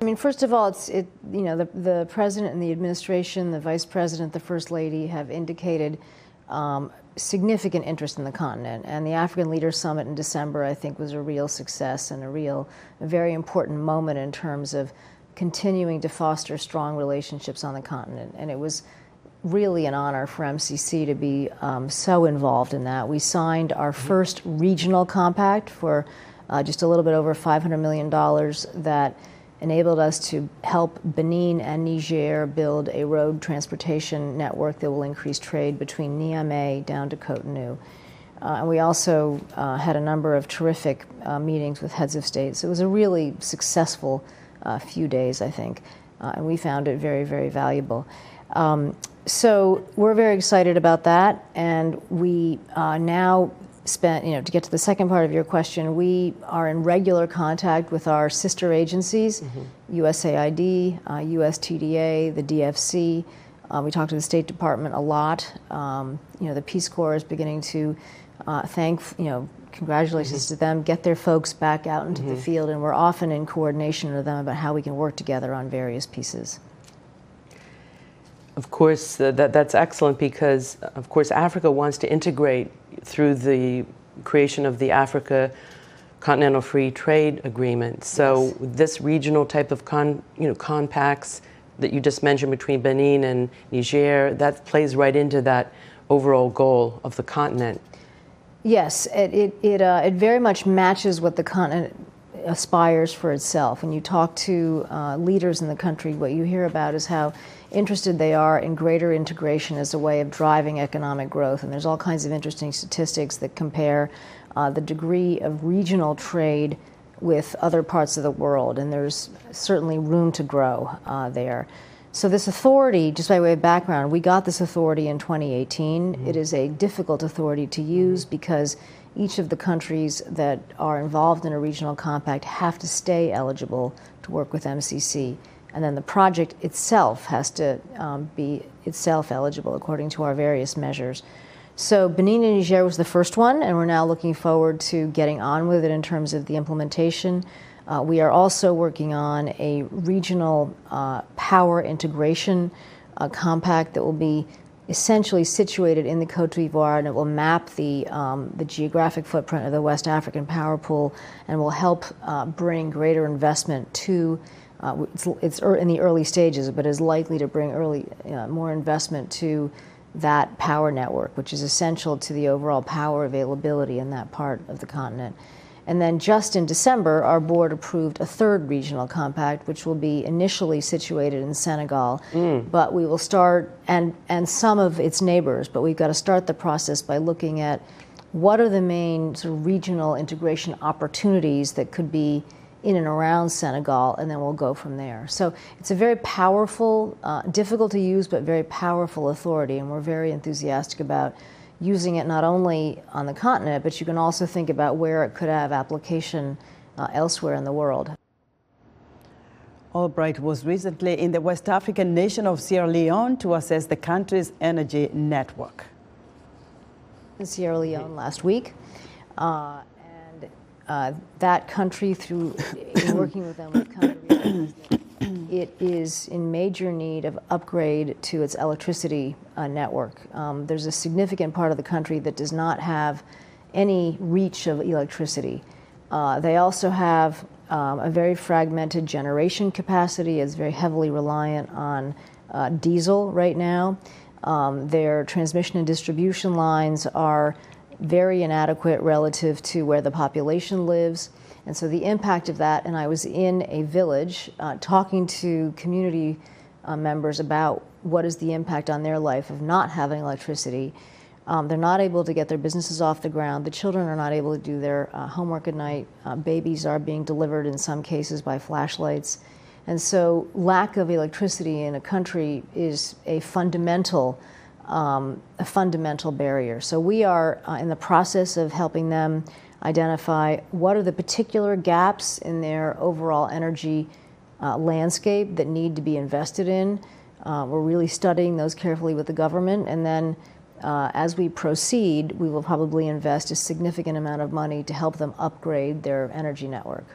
I mean, first of all, the president and the administration, the vice president, the first lady have indicated significant interest in the continent. And the African Leaders Summit in December, I think, was a real success and a very important moment in terms of continuing to foster strong relationships on the continent. And it was really an honor for MCC to be so involved in that. We signed our first regional compact for just a little bit over $500 million that enabled us to help Benin and Niger build a road transportation network that will increase trade between Niamey down to Cotonou. And we also had a number of terrific meetings with heads of states. It was a really successful few days, I think, and we found it very, very valuable. So we're very excited about that, and we now to get to the second part of your question, we are in regular contact with our sister agencies, USAID, USTDA, the DFC. We talk to the State Department a lot. The Peace Corps is beginning to congratulations to them, get their folks back out into the field, and we're often in coordination with them about how we can work together on various pieces. Of course, that's excellent because, of course, Africa wants to integrate through the creation of the Africa Continental Free Trade Agreement. So yes, this regional type of compacts that you just mentioned between Benin and Niger, that plays right into that overall goal of the continent. Yes, it very much matches what the continent aspires for itself. When you talk to leaders in the country, what you hear about is how interested they are in greater integration as a way of driving economic growth. And there's all kinds of interesting statistics that compare the degree of regional trade with other parts of the world. And there's certainly room to grow there. So this authority, just by way of background, we got this authority in 2018. It is a difficult authority to use because each of the countries that are involved in a regional compact have to stay eligible to work with MCC. And then the project itself has to be itself eligible according to our various measures. So Benin and Niger was the first one, and we're now looking forward to getting on with it in terms of the implementation. We are also working on a regional power integration compact that will be essentially situated in the Côte d'Ivoire, and it will map the geographic footprint of the West African power pool and will help bring greater investment to it's in the early stages, but is likely to bring more investment to that power network, which is essential to the overall power availability in that part of the continent. And then just in December, our board approved a third regional compact, which will be initially situated in Senegal, but we will start, and some of its neighbors, but we've got to start the process by looking at what are the main sort of regional integration opportunities that could be in and around Senegal, and then we'll go from there. So it's a very powerful, difficult to use, but very powerful authority, and we're very enthusiastic about using it not only on the continent, but you can also think about where it could have application elsewhere in the world. Albright was recently in the West African nation of Sierra Leone to assess the country's energy network. In Sierra Leone last week. That country, through working with them, we've come to realize that it is in major need of upgrade to its electricity network. There's a significant part of the country that does not have any reach of electricity. They also have a very fragmented generation capacity. It's very heavily reliant on diesel right now. Their transmission and distribution lines are very inadequate relative to where the population lives. And so the impact of that, and I was in a village talking to community members about what is the impact on their life of not having electricity. They're not able to get their businesses off the ground. The children are not able to do their homework at night. Babies are being delivered in some cases by flashlights. And so lack of electricity in a country is a fundamental barrier. So we are in the process of helping them identify what are the particular gaps in their overall energy landscape that need to be invested in. We're really studying those carefully with the government, and then as we proceed, we will probably invest a significant amount of money to help them upgrade their energy network.